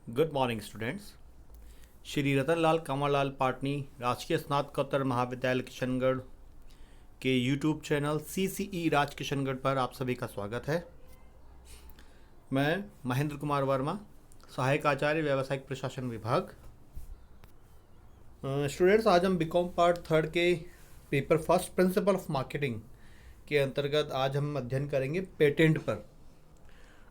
Good morning students. Shri Ratanlal Kanwarlal Patni राजकीय स्नातकोत्तर महाविद्यालय किशनगढ़ के YouTube channel CCE Raj Kishangarh पर आप सभी का स्वागत है। मैं महेंद्र कुमार वर्मा, सहायक आचार्य व्यावसायिक प्रशासन विभाग। स्टूडेंट्स, आज हम बीकॉम पार्ट 3 के paper first principle of marketing के अंतर्गत आज हम अध्ययन करेंगे पेटेंट पर।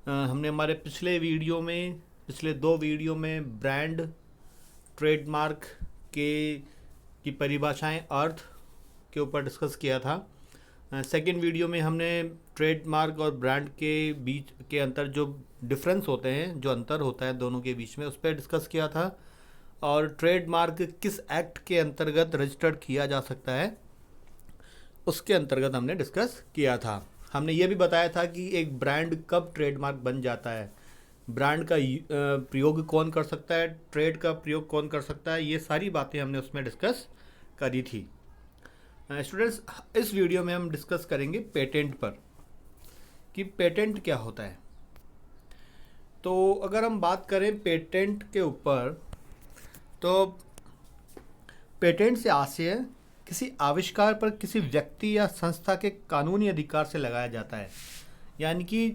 हमने हमारे पिछले 2 वीडियो में ब्रांड, ट्रेडमार्क की परिभाषाएं, अर्थ के ऊपर डिस्कस किया था। सेकंड वीडियो में हमने ट्रेडमार्क और ब्रांड के बीच के अंतर, जो डिफरेंस होते हैं, जो अंतर होता है दोनों के बीच में, उस पर डिस्कस किया था। और ट्रेडमार्क किस एक्ट के अंतर्गत रजिस्टर्ड किया जा सकता है, उसके अंतर्गत हमने डिस्कस किया था। हमने ये भी बताया था कि एक ब्रांड कब ट्रेडमार्क बन जाता है, ब्रांड का प्रयोग कौन कर सकता है, ट्रेड का प्रयोग कौन कर सकता है, ये सारी बातें हमने उसमें डिस्कस करी थी। स्टूडेंट्स, इस वीडियो में हम डिस्कस करेंगे पेटेंट पर कि पेटेंट क्या होता है। तो अगर हम बात करें पेटेंट के ऊपर, तो पेटेंट से आशय किसी आविष्कार पर किसी व्यक्ति या संस्था के कानूनी अधिकार से लगाया जाता है। यानी कि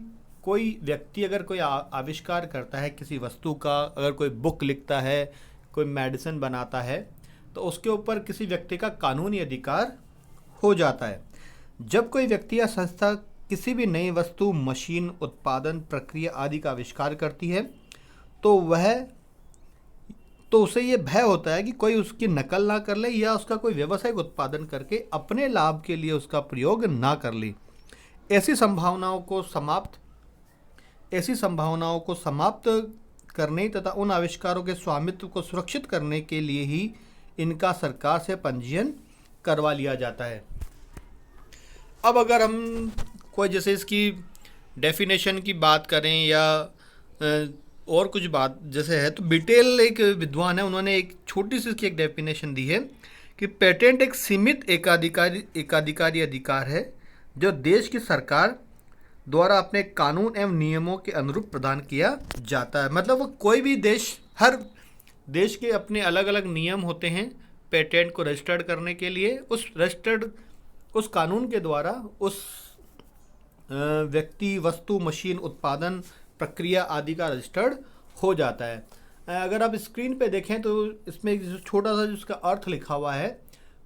कोई व्यक्ति अगर कोई आविष्कार करता है किसी वस्तु का, अगर कोई बुक लिखता है, कोई मेडिसिन बनाता है, तो उसके ऊपर किसी व्यक्ति का कानूनी अधिकार हो जाता है। जब कोई व्यक्ति या संस्था किसी भी नई वस्तु, मशीन, उत्पादन, प्रक्रिया आदि का आविष्कार करती है, तो उसे ये भय होता है कि कोई उसकी नकल ना कर ले या उसका कोई व्यावसायिक उत्पादन करके अपने लाभ के लिए उसका प्रयोग ना कर ले। ऐसी संभावनाओं को समाप्त करने तथा उन आविष्कारों के स्वामित्व को सुरक्षित करने के लिए ही इनका सरकार से पंजीयन करवा लिया जाता है। अब अगर हम कोई जैसे इसकी डेफिनेशन की बात करें या और कुछ बात जैसे है, तो बिटेल एक विद्वान है, उन्होंने एक छोटी सी इसकी एक डेफिनेशन दी है कि पेटेंट एक सीमित एकाधिकारी अधिकार है जो देश की सरकार द्वारा अपने कानून एवं नियमों के अनुरूप प्रदान किया जाता है। मतलब वो कोई भी देश, हर देश के अपने अलग अलग नियम होते हैं पेटेंट को रजिस्टर्ड करने के लिए। उस कानून के द्वारा उस व्यक्ति, वस्तु, मशीन, उत्पादन, प्रक्रिया आदि का रजिस्टर्ड हो जाता है। अगर आप स्क्रीन पे देखें तो इसमें एक छोटा सा जिसका अर्थ लिखा हुआ है,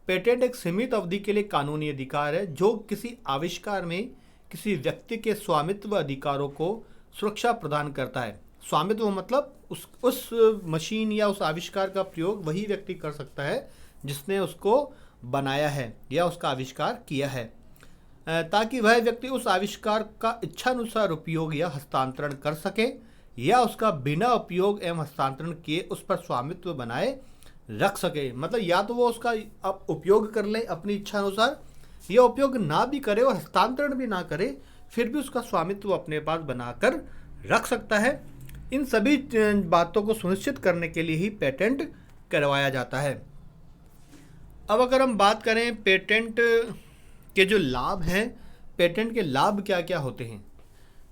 पेटेंट एक सीमित अवधि के लिए कानूनी अधिकार है जो किसी आविष्कार में किसी व्यक्ति के स्वामित्व अधिकारों को सुरक्षा प्रदान करता है। स्वामित्व मतलब उस मशीन या उस आविष्कार का प्रयोग वही व्यक्ति कर सकता है जिसने उसको बनाया है या उसका आविष्कार किया है, ताकि वह व्यक्ति उस आविष्कार का इच्छानुसार उपयोग या हस्तांतरण कर सके या उसका बिना उपयोग एवं हस्तांतरण किए उस पर स्वामित्व बनाए रख सके। मतलब या तो वो उसका उपयोग कर ले अपनी इच्छा अनुसार, या उपयोग ना भी करे और हस्तांतरण भी ना करे, फिर भी उसका स्वामित्व अपने पास बनाकर रख सकता है। इन सभी बातों को सुनिश्चित करने के लिए ही पेटेंट करवाया जाता है। अब अगर हम बात करें पेटेंट के जो लाभ हैं, पेटेंट के लाभ क्या क्या होते हैं,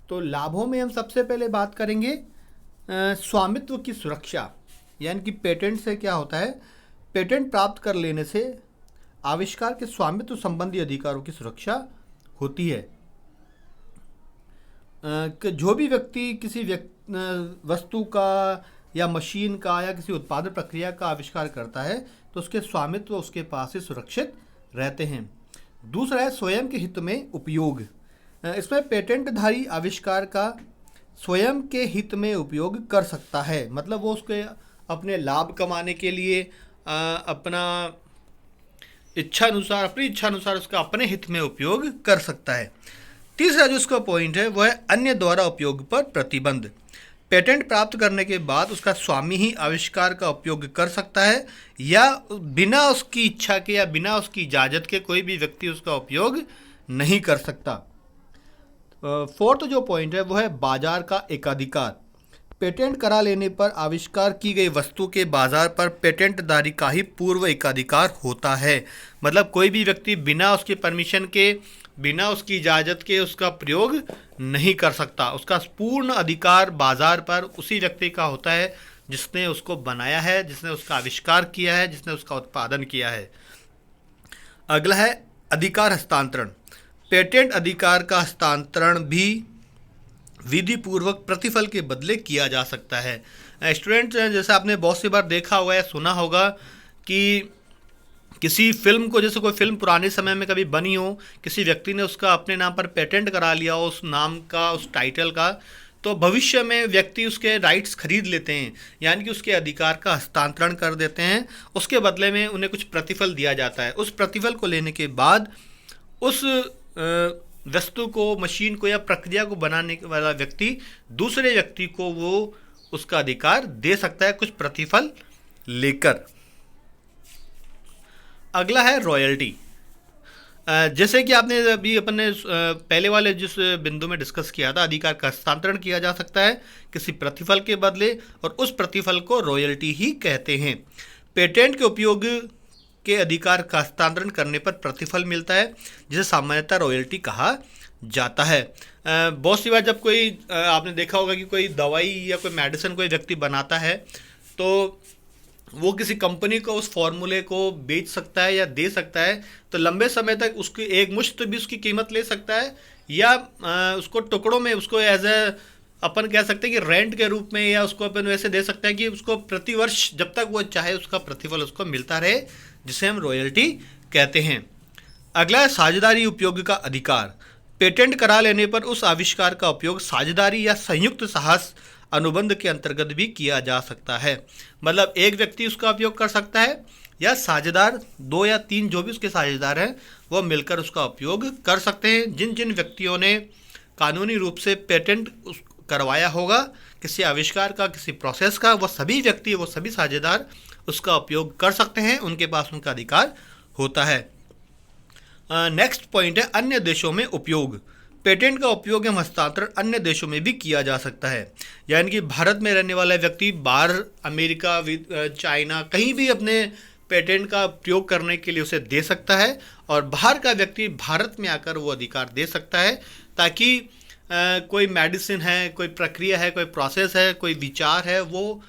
तो लाभों में हम सबसे पहले बात करेंगे स्वामित्व की सुरक्षा। यानी कि पेटेंट से क्या होता है, पेटेंट प्राप्त कर लेने से आविष्कार के स्वामित्व संबंधी अधिकारों की सुरक्षा होती है। कि जो भी व्यक्ति किसी वस्तु का या मशीन का या किसी उत्पादन प्रक्रिया का आविष्कार करता है, तो उसके स्वामित्व उसके पास ही सुरक्षित रहते हैं। दूसरा है स्वयं के हित में उपयोग। इसमें पेटेंटधारी आविष्कार का स्वयं के हित में उपयोग कर सकता है। मतलब वो उसके अपने लाभ कमाने के लिए अपनी इच्छा अनुसार उसका अपने हित में उपयोग कर सकता है। तीसरा जो उसका पॉइंट है वह है अन्य द्वारा उपयोग पर प्रतिबंध। पेटेंट प्राप्त करने के बाद उसका स्वामी ही आविष्कार का उपयोग कर सकता है या बिना उसकी इच्छा के या बिना उसकी इजाज़त के कोई भी व्यक्ति उसका उपयोग नहीं कर सकता। फोर्थ जो पॉइंट है वह है बाजार का एकाधिकार। पेटेंट करा लेने पर आविष्कार की गई वस्तु के बाजार पर पेटेंटधारी का ही पूर्व एकाधिकार होता है। मतलब कोई भी व्यक्ति बिना उसके परमिशन के, बिना उसकी इजाज़त के उसका प्रयोग नहीं कर सकता। उसका पूर्ण अधिकार बाजार पर उसी व्यक्ति का होता है जिसने उसको बनाया है, जिसने उसका आविष्कार किया है, जिसने उसका उत्पादन किया है। अगला है अधिकार हस्तांतरण। पेटेंट अधिकार का हस्तांतरण भी विधि पूर्वक प्रतिफल के बदले किया जा सकता है। स्टूडेंट, जैसे आपने बहुत सी बार देखा होगा या सुना होगा कि किसी फिल्म को, जैसे कोई फिल्म पुराने समय में कभी बनी हो, किसी व्यक्ति ने उसका अपने नाम पर पेटेंट करा लिया हो, उस नाम का, उस टाइटल का, तो भविष्य में व्यक्ति उसके राइट्स खरीद लेते हैं, यानी कि उसके अधिकार का हस्तांतरण कर देते हैं। उसके बदले में उन्हें कुछ प्रतिफल दिया जाता है। उस प्रतिफल को लेने के बाद उस वस्तु को, मशीन को या प्रक्रिया को बनाने वाला व्यक्ति दूसरे व्यक्ति को वो उसका अधिकार दे सकता है कुछ प्रतिफल लेकर। अगला है रॉयल्टी। जैसे कि आपने अभी अपने पहले वाले जिस बिंदु में डिस्कस किया था, अधिकार का हस्तांतरण किया जा सकता है किसी प्रतिफल के बदले, और उस प्रतिफल को रॉयल्टी ही कहते हैं। पेटेंट के उपयोग के अधिकार का हस्तांतरण करने पर प्रतिफल मिलता है, जिसे सामान्यतः रॉयल्टी कहा जाता है। बहुत सी बार जब कोई आपने देखा होगा कि कोई दवाई या कोई मेडिसिन कोई व्यक्ति बनाता है, तो वो किसी कंपनी को उस फॉर्मूले को बेच सकता है या दे सकता है, तो लंबे समय तक उसकी एक मुश्त भी उसकी कीमत ले सकता है, या उसको टुकड़ों में, उसको एज ए अपन कह सकते हैं कि रेंट के रूप में, या उसको अपन वैसे दे सकते हैं कि उसको प्रतिवर्ष जब तक वो चाहे उसका प्रतिफल उसको मिलता रहे, जिसे हम रॉयल्टी कहते हैं। अगला है साझेदारी उपयोग का अधिकार। पेटेंट करा लेने पर उस आविष्कार का उपयोग साझेदारी या संयुक्त साहस अनुबंध के अंतर्गत भी किया जा सकता है। मतलब एक व्यक्ति उसका उपयोग कर सकता है, या साझेदार 2 या 3 जो भी उसके साझेदार हैं वो मिलकर उसका उपयोग कर सकते हैं। जिन जिन व्यक्तियों ने कानूनी रूप से पेटेंट करवाया होगा किसी आविष्कार का, किसी प्रोसेस का, वो सभी व्यक्ति, वो सभी साझेदार उसका उपयोग कर सकते हैं, उनके पास उनका अधिकार होता है। नेक्स्ट पॉइंट है अन्य देशों में उपयोग। पेटेंट का उपयोग एवं हस्तांतरण अन्य देशों में भी किया जा सकता है, यानी कि भारत में रहने वाला व्यक्ति बाहर अमेरिका, चाइना, कहीं भी अपने पेटेंट का प्रयोग करने के लिए उसे दे सकता है, और बाहर का व्यक्ति भारत में आकर वो अधिकार दे सकता है, ताकि कोई मेडिसिन है, कोई प्रक्रिया है, कोई प्रोसेस है, कोई विचार है, वो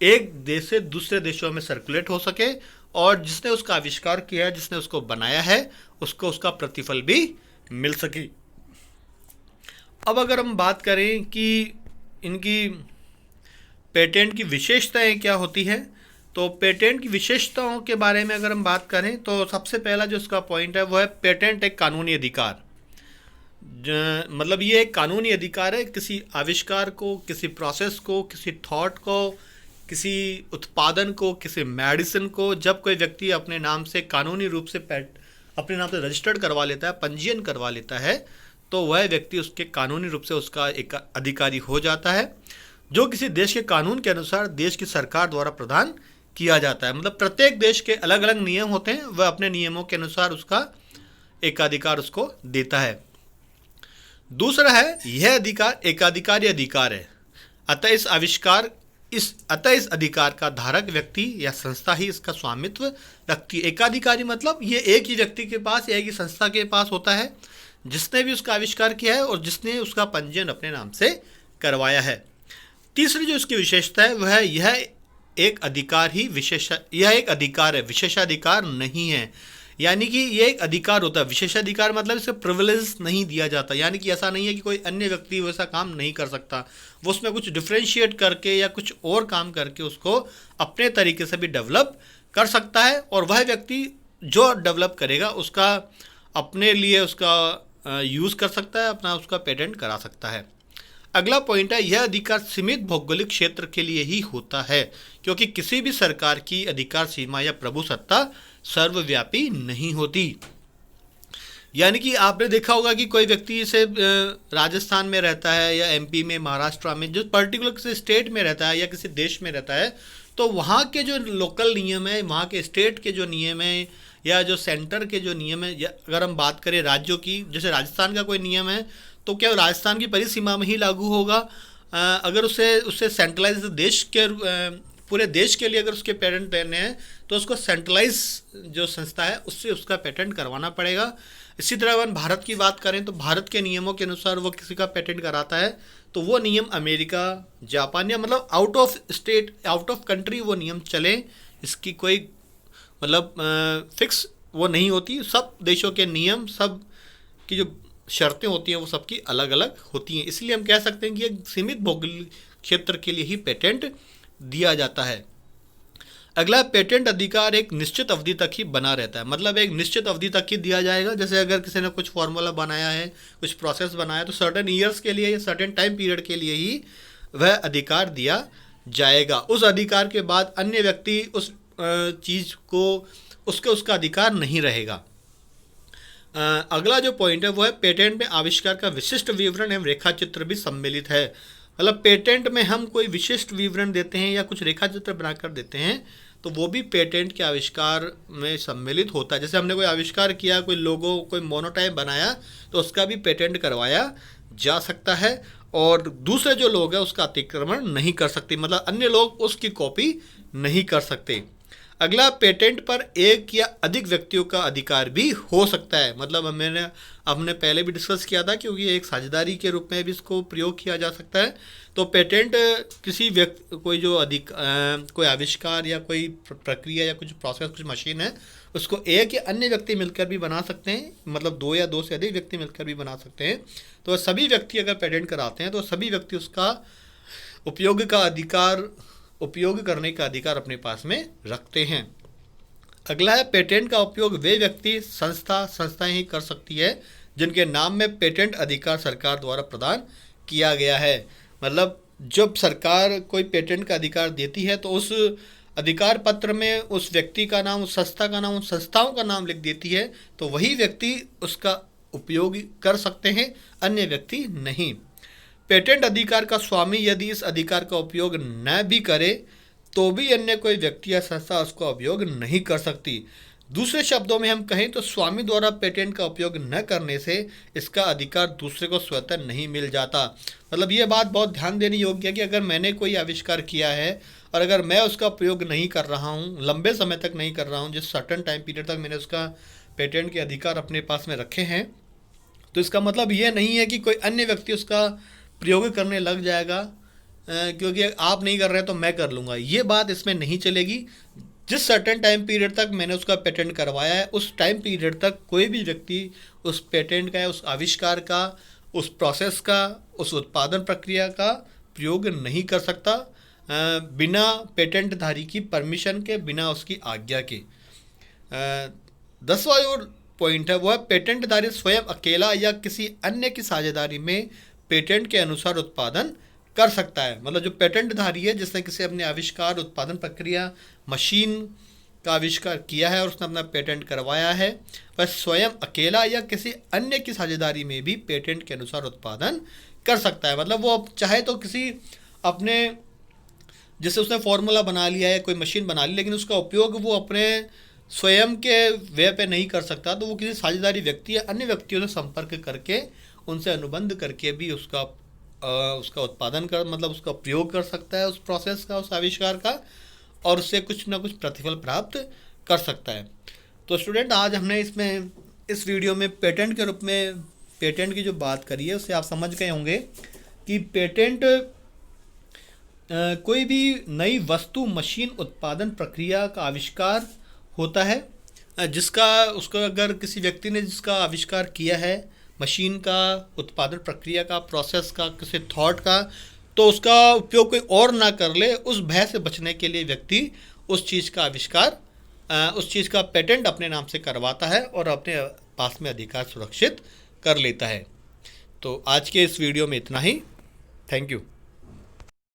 एक देश से दूसरे देशों में सर्कुलेट हो सके, और जिसने उसका आविष्कार किया है, जिसने उसको बनाया है, उसको उसका प्रतिफल भी मिल सके। अब अगर हम बात करें कि इनकी पेटेंट की विशेषताएं क्या होती हैं, तो पेटेंट की विशेषताओं के बारे में अगर हम बात करें तो सबसे पहला जो इसका पॉइंट है वो है पेटेंट एक कानूनी अधिकार। मतलब ये एक कानूनी अधिकार है किसी आविष्कार को, किसी प्रोसेस को, किसी थॉट को, किसी उत्पादन को, किसी मेडिसिन को जब कोई व्यक्ति अपने नाम से कानूनी रूप से अपने नाम से रजिस्टर्ड करवा लेता है, पंजीयन करवा लेता है, तो वह व्यक्ति उसके कानूनी रूप से उसका एक अधिकारी हो जाता है, जो किसी देश के कानून के अनुसार देश की सरकार द्वारा प्रदान किया जाता है। मतलब प्रत्येक देश के अलग अलग नियम होते हैं, वह अपने नियमों के अनुसार उसका एकाधिकार उसको देता है। दूसरा है यह अधिकार एकाधिकारी अधिकार है, अतः इस अधिकार का धारक व्यक्ति या संस्था ही इसका स्वामित्व रखती है। एकाधिकारी मतलब ये एक ही व्यक्ति के पास, एक ही संस्था के पास होता है जिसने भी उसका आविष्कार किया है और जिसने उसका पंजीयन अपने नाम से करवाया है। तीसरी जो इसकी विशेषता है वह है यह एक अधिकार है, विशेषाधिकार नहीं है। यानी कि ये एक अधिकार होता है, विशेषाधिकार मतलब इसे प्रिविलेज नहीं दिया जाता, यानी कि ऐसा नहीं है कि कोई अन्य व्यक्ति वैसा काम नहीं कर सकता, वो उसमें कुछ डिफ्रेंशिएट करके या कुछ और काम करके उसको अपने तरीके से भी डेवलप कर सकता है, और वह व्यक्ति जो डेवलप करेगा उसका अपने लिए उसका यूज़ कर सकता है, अपना उसका पेटेंट करा सकता है। अगला पॉइंट है यह अधिकार सीमित भौगोलिक क्षेत्र के लिए ही होता है, क्योंकि किसी भी सरकार की अधिकार सीमा या प्रभुसत्ता सर्वव्यापी नहीं होती। यानी कि आपने देखा होगा कि कोई व्यक्ति से राजस्थान में रहता है या एमपी में, महाराष्ट्र में, जो पर्टिकुलर किसी स्टेट में रहता है या किसी देश में रहता है, तो वहाँ के जो लोकल नियम है, वहाँ के स्टेट के जो नियम है या जो सेंटर के जो नियम है, अगर हम बात करें राज्यों की, जैसे राजस्थान का कोई नियम है तो क्या राजस्थान की परिसीमा में ही लागू होगा। अगर उससे सेंट्रलाइज देश के पूरे देश के लिए अगर उसके पेटेंट लेने हैं तो उसको सेंट्रलाइज जो संस्था है उससे उसका पेटेंट करवाना पड़ेगा। इसी तरह अगर भारत की बात करें तो भारत के नियमों के अनुसार वो किसी का पेटेंट कराता है तो वो नियम अमेरिका, जापान या मतलब out of state, out of country वो नियम चले, इसकी कोई मतलब फिक्स वो नहीं होती। सब देशों के नियम, सब की जो शर्तें होती हैं वो सबकी अलग अलग होती हैं। इसलिए हम कह सकते हैं कि एक सीमित भौगोलिक क्षेत्र के लिए ही पेटेंट दिया जाता है। अगला, पेटेंट अधिकार एक निश्चित अवधि तक ही बना रहता है, मतलब एक निश्चित अवधि तक ही दिया जाएगा। जैसे अगर किसी ने कुछ फार्मूला बनाया है, कुछ प्रोसेस बनाया, तो सर्टेन ईयर्स के लिए या सर्टेन टाइम पीरियड के लिए ही वह अधिकार दिया जाएगा। उस अधिकार के बाद अन्य व्यक्ति उस चीज़ को उसका अधिकार नहीं रहेगा। अगला जो पॉइंट है वो है पेटेंट में आविष्कार का विशिष्ट विवरण एवं रेखा चित्र भी सम्मिलित है। मतलब पेटेंट में हम कोई विशिष्ट विवरण देते हैं या कुछ रेखा चित्र बनाकर देते हैं तो वो भी पेटेंट के आविष्कार में सम्मिलित होता है। जैसे हमने कोई आविष्कार किया, कोई लोगो, कोई मोनोटाइप बनाया, तो उसका भी पेटेंट करवाया जा सकता है और दूसरे जो लोग हैं उसका अतिक्रमण नहीं कर सकते, मतलब अन्य लोग उसकी कॉपी नहीं कर सकते। अगला, पेटेंट पर एक या अधिक व्यक्तियों का अधिकार भी हो सकता है। मतलब हमने पहले भी डिस्कस किया था क्योंकि एक साझेदारी के रूप में भी इसको प्रयोग किया जा सकता है। तो पेटेंट किसी व्यक्ति, कोई आविष्कार या कोई प्रक्रिया या कुछ प्रोसेस, कुछ मशीन है, उसको एक या अन्य व्यक्ति मिलकर भी बना सकते हैं, मतलब दो या दो से अधिक व्यक्ति मिलकर भी बना सकते हैं। तो सभी व्यक्ति अगर पेटेंट कराते हैं तो सभी व्यक्ति उसका उपयोग करने का अधिकार अपने पास में रखते हैं। अगला है, पेटेंट का उपयोग वे व्यक्ति, संस्थाएं ही कर सकती है जिनके नाम में पेटेंट अधिकार सरकार द्वारा प्रदान किया गया है। मतलब जब सरकार कोई पेटेंट का अधिकार देती है तो उस अधिकार पत्र में उस व्यक्ति का नाम, उस संस्था का नाम, उस संस्थाओं का नाम लिख देती है, तो वही व्यक्ति उसका उपयोग कर सकते हैं, अन्य व्यक्ति नहीं। पेटेंट अधिकार का स्वामी यदि इस अधिकार का उपयोग न भी करे तो भी अन्य कोई व्यक्ति या संस्था उसका उपयोग नहीं कर सकती। दूसरे शब्दों में हम कहें तो स्वामी द्वारा पेटेंट का उपयोग न करने से इसका अधिकार दूसरे को स्वतः नहीं मिल जाता। मतलब ये बात बहुत ध्यान देने योग्य है कि अगर मैंने कोई आविष्कार किया है और अगर मैं उसका प्रयोग नहीं कर रहा हूँ, लंबे समय तक नहीं कर रहा हूँ, जिस सर्टेन टाइम पीरियड तक मैंने उसका पेटेंट के अधिकार अपने पास में रखे हैं, तो इसका मतलब ये नहीं है कि कोई अन्य व्यक्ति उसका प्रयोग करने लग जाएगा क्योंकि आप नहीं कर रहे तो मैं कर लूँगा। ये बात इसमें नहीं चलेगी। जिस सर्टेन टाइम पीरियड तक मैंने उसका पेटेंट करवाया है, उस टाइम पीरियड तक कोई भी व्यक्ति उस पेटेंट का, उस आविष्कार का, उस प्रोसेस का, उस उत्पादन प्रक्रिया का प्रयोग नहीं कर सकता बिना पेटेंटधारी की परमिशन के, बिना उसकी आज्ञा के। 10वां जो पॉइंट है वो है, पेटेंटधारी स्वयं अकेला या किसी अन्य की साझेदारी में पेटेंट के अनुसार उत्पादन कर सकता है। मतलब जो पेटेंटधारी है, जिसने किसी अपने आविष्कार, उत्पादन प्रक्रिया, मशीन का आविष्कार किया है और उसने अपना पेटेंट करवाया है, वह स्वयं अकेला या किसी अन्य की साझेदारी में भी पेटेंट के अनुसार उत्पादन कर सकता है। मतलब वो चाहे तो किसी अपने, जैसे उसने फॉर्मूला बना लिया है, कोई मशीन बना ली, लेकिन उसका उपयोग वो अपने स्वयं के वे पे नहीं कर सकता, तो वो किसी साझेदारी व्यक्ति या अन्य व्यक्तियों से संपर्क करके, उनसे अनुबंध करके भी उसका उत्पादन कर, मतलब उसका प्रयोग कर सकता है, उस प्रोसेस का, उस आविष्कार का, और उससे कुछ ना कुछ प्रतिफल प्राप्त कर सकता है। तो स्टूडेंट, आज हमने इस वीडियो में पेटेंट के रूप में पेटेंट की जो बात करी है उससे आप समझ गए होंगे कि पेटेंट कोई भी नई वस्तु, मशीन, उत्पादन प्रक्रिया का आविष्कार होता है उसका अगर किसी व्यक्ति ने जिसका आविष्कार किया है, मशीन का, उत्पादन प्रक्रिया का, प्रोसेस का, किसी थॉट का, तो उसका उपयोग कोई और ना कर ले, उस भय से बचने के लिए व्यक्ति उस चीज़ का आविष्कार, उस चीज़ का पेटेंट अपने नाम से करवाता है और अपने पास में अधिकार सुरक्षित कर लेता है। तो आज के इस वीडियो में इतना ही। Thank you.